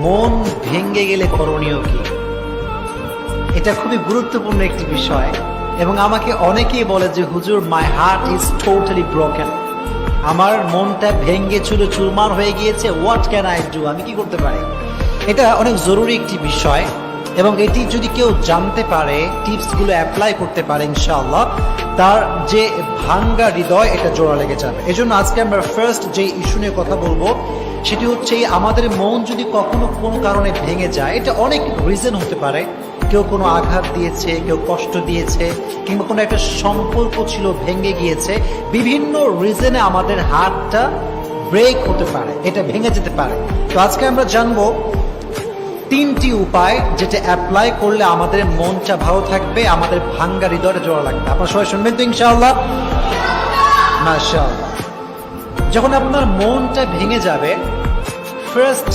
মন ভেঙে গেলে করণীয় কি? এটা খুবই গুরুত্বপূর্ণ একটি বিষয় এবং আমাকে অনেকেই বলে যে হুজুর, my heart is totally broken, আমার মনটা ভেঙে চুরমার হয়ে গিয়েছে, হোয়াট ক্যান আই ডু, আমি কি করতে পারি? এটা অনেক জরুরি একটি বিষয় এবং এটি যদি কেউ জানতে পারে, টিপসগুলো অ্যাপ্লাই করতে পারে, ইনশাআল্লাহ তার যে ভাঙ্গা হৃদয় এটা জোড়া লেগে যাবে। এজন্য আজকে আমরা ফার্স্ট যে ইস্যু নিয়ে কথা বলবো সেটি হচ্ছে আমাদের মন যদি কখনো কোনো কারণে ভেঙে যায়, এটা অনেক রিজন হতে পারে। কেউ কোনো আঘাত দিয়েছে, কেউ কষ্ট দিয়েছে, কিংবা কোনো একটা সম্পর্ক ছিল ভেঙে গিয়েছে। বিভিন্ন রিজনে আমাদের হার্টটা ব্রেক হতে পারে, এটা ভেঙে যেতে পারে। তো আজকে আমরা জানবো 3টি উপায় যেটা অ্যাপ্লাই করলে আমাদের মনটা ভালো থাকবে, আমাদের ভাঙ্গা হৃদয়টা জোড়া লাগবে। আপনারা সবাই শুনবেন তো ইনশাআল্লাহ? মাশাআল্লাহ। যখন আপনার মনটা ভেঙে যাবে, ফার্স্ট